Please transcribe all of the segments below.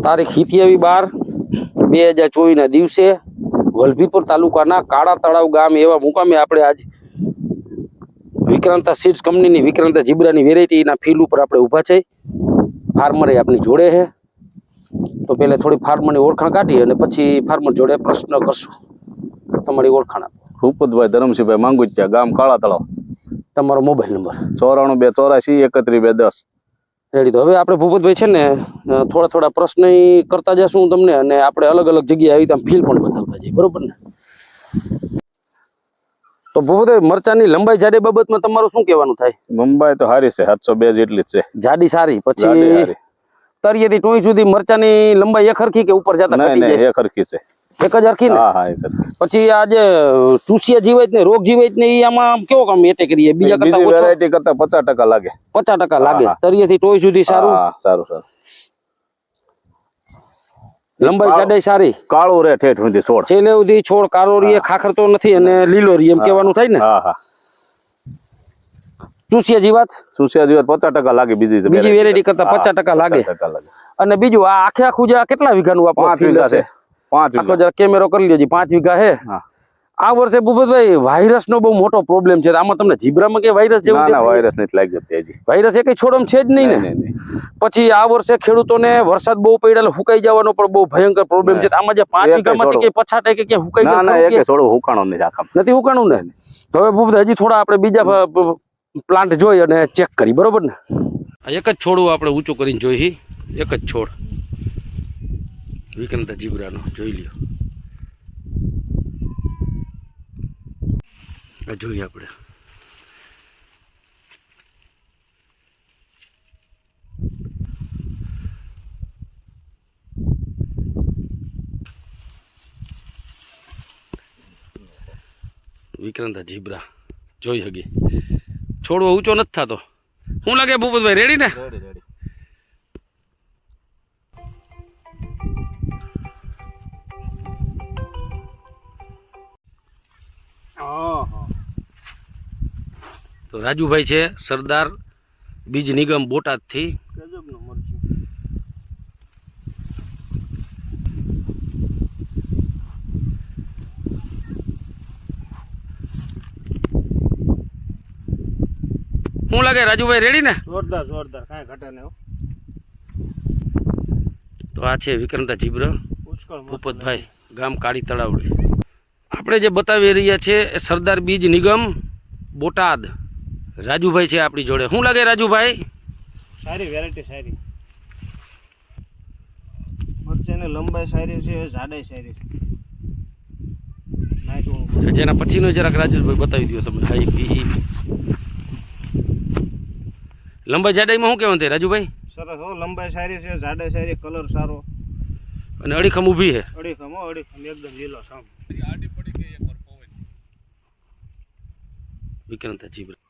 તારીખ 27/12/2024 ના દિવસે વલભીપુર તાલુકાના કાળા તળાવ ગામ એવા મુકામે આપણે આજ વિક્રાંતા સીડ્સ કંપનીની વિક્રાંતા જીબ્રાની વેરાયટીના ફીલ્ડ ઉપર આપણે ઊભા છે. ફાર્મર આપણી જોડે છે, તો પહેલા થોડી ફાર્મરની ઓળખાણ કાઢી અને પછી ફાર્મર જોડે પ્રશ્ન કરશું. તમારી ઓળખાણ આપો. ભૂપતભાઈ ધરમસિંહભાઈ માંગુચિયા, ગામ કાળા તળાવ. તમારો મોબાઈલ નંબર 94 284 31 210. રેડી. તો હવે આપણે ભૂપતભાઈ છે ને થોડા પ્રશ્ન કરતા જશું હું તમને, અને આપણે અલગ અલગ જગ્યાએ આવી ત્યાં ફીલ પણ બતાવતા જઈએ, બરોબર ને? તો ભૂપતભાઈ, મરચાની લંબાઈ જાડી બાબતમાં તમારું શું કહેવાનું થાય? લંબાઈ તો સારી છે, 702 જેટલી જ છે. જાડી સારી. પછી તળિયેથી ટોઈ સુધી મરચાની લંબાઈ એક હરખી કે ઉપર જતા ઘટી જાય? એક હરખી છે. એક જ હરખી ને? હા હા, એક જ. પછી આ જે ચૂસિયા જીવાત ને રોગ જીવાત ને આમાં કેવો કામ એટેક કરીએ? બીજા કરતા ઓછો? વેરાયટી કરતા 50% લાગે. 50% લાગે. તળિયેથી ટોઈ સુધી સારું? હા, સારું. લંબાઈ જાડાઈ સારી. કાળો રે ઠેઠ સુધી છોડ. છેલ્લે સુધી છોડ કાળો રે, ખાખરતો નથી અને લીલો રે, એમ કહેવાનું થાય ને? હા હા. ચૂસિયા જીવાત 50% લાગે. બીજી વેરાયટી કરતા 50% લાગે. અને બીજું આ આખું જે કેટલા વીઘાનું આપણું 5 વીઘા છે? 5 વીઘા. જરા કેમેરો કરી લેજો. 5 વીઘા છે. આ વર્ષે ભૂપતભાઈ વાયરસ નો બહુ મોટો પ્રોબ્લેમ છે. આમાં તમને જીબ્રામાં કે વાયરસ જેવું? ના, વાયરસ નથી લાગી જતી હજી. વાયરસ એક છોડમ છે જ નહીં ને. પછી આ વર્ષે ખેડૂતોને વરસાદ બહુ પડ્યો, હુકાઈ જવાનો પણ બહુ ભયંકર પ્રોબ્લેમ છે. આમાં જે 5 વીઘામાંથી કે પછાટે કે હુકાઈ ગયું? ના, એક છોડ હુકાણો નથી. આખા નથી હુકાણું ને? તો હવે ભૂપતભાઈ હજી થોડા આપણે બીજા પ્લાન્ટ જોઈ અને ચેક કરી, બરોબર ને? એક જ છોડું આપણે ઊંચું કરીને જોઈ. એક જ છોડ વિક્રાંતા જીબ્રાનો જોઈ લ્યો. જોઈએ આપણે. વિક્રાંતા જીબ્રા જોઈ હગી. છોડવો ઊંચો નથી થતો. શું લાગે ભૂપતભાઈ? રેડી ને? રેડી. તો રાજુભાઈ છે, સરદાર બીજ નિગમ બોટાદથી. શું લાગે રાજુભાઈ? રેડી ને? જોરદાર. કાંઈ ઘટે નહીં. તો આ છે વિક્રાંતા જીબ્રા, ભૂપતભાઈ, ગામ કાળી તળાવડી. આપણે જે બતાવી રહ્યા છે એ સરદાર બીજ નિગમ બોટાદ. રાજુભાઈ છે આપણી જોડે. શું લાગે રાજુભાઈ? સારી વેરાયટી, સારી મરચાની લંબાઈ સારી છે, જાડાઈ સારી છે. જેના પછીનો જરાક રાજુભાઈ બતાવી દો તમે. હાઈ પી લંબાઈ જાડાઈમાં શું કહેવાનું થાય રાજુભાઈ? સરસ હો, લંબાઈ સારી છે, જાડાઈ સારી, કલર સારો અને અડીખમ ઊભી છે. અડીખમ એકદમ લીલો સામ. વિક્રાંતા જીબ્રા,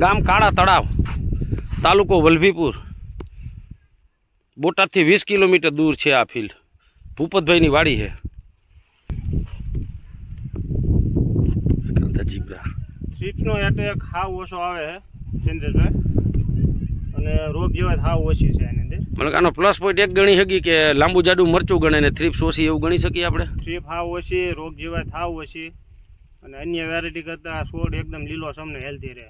ગામ કાળા તળાવ, તાલુકો વલભીપુર, બોટાદથી 20 કિલોમીટર દૂર છે આ ફિલ્ડ. ભૂપતભાઈની વાડી છે. વિક્રાંતા જીબ્રા. થ્રીપ્સનો એટેક હાવ ઓછો આવે છે ચંદ્રેશભાઈ, અને રોગ જેવા હાવ ઓછી છે એની અંદર. મને આનો પ્લસ પોઈન્ટ એક ગણી શકી કે લાંબુ જાડું મરચું ગણે ને થ્રીપ્સ ઓછી, એવું ગણી શકીએ આપણે? થ્રીપ હાવ ઓછી, રોગ જેવા હાવ ઓછી, અને અન્ય વેરાયટી કરતાં છોડ એકદમ લીલો સમને હેલ્ધી રહે.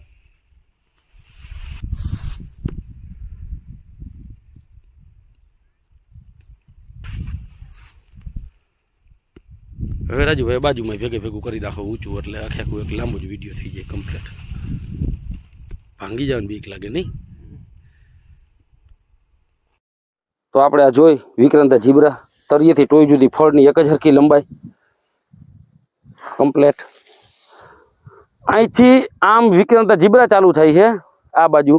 હવે રાજુભાઈ બાજુમાં ભેગું કરી નાખો ઊંચું, એટલે આખે એક લાંબો જ વિડીયો થઈ જાય કમ્પ્લીટ. ભાંગી જવાની બીક લાગે નહીં? તો આપણે આ જોઈ વિક્રાંતા જીબ્રા, તળિયેથી ટોઈ સુધી ફળની એક જ હરખી લંબાઈ કમ્પ્લીટ. અહીંથી આમ વિક્રાંતા જીબ્રા ચાલુ થાય છે આ બાજુ,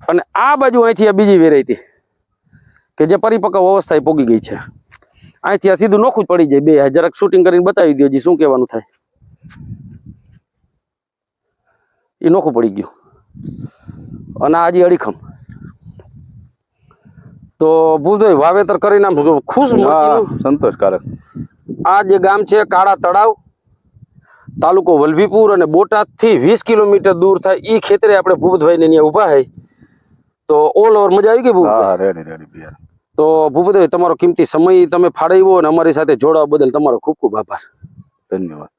અને આ બાજુ અહીંથી આ બીજી વેરાયટી કે જે પરિપક્વ અવસ્થાએ પોગી ગઈ છે. અહીંથી આ સીધું નોખું જ પડી જાય. બે જરાક શૂટિંગ કરીને બતાવી દો શું કહેવાનું થાય. એ નોખું પડી ગયું અને આજે અડીખમ. તો ભૂપતભાઈ વાવેતર કરીને આમ ખુશ સંતોષકારક. આ જે ગામ છે કાળા તળાવ, તાલુકો વલભીપુર અને બોટાદથી 20 કિલોમીટર દૂર થાય એ ખેતરે આપણે ભૂપતભાઈને અહીંયા ઊભા છે. તો ઓલ ઓવર મજા આવી ગઈ ભૂપતભાઈ? હા રેડી બિયારણ. તો ભૂપતભાઈ તમારો કિંમતી સમય તમે ફાળવ્યો અને અમારી સાથે જોડાવા બદલ તમારો ખૂબ ખૂબ આભાર. ધન્યવાદ.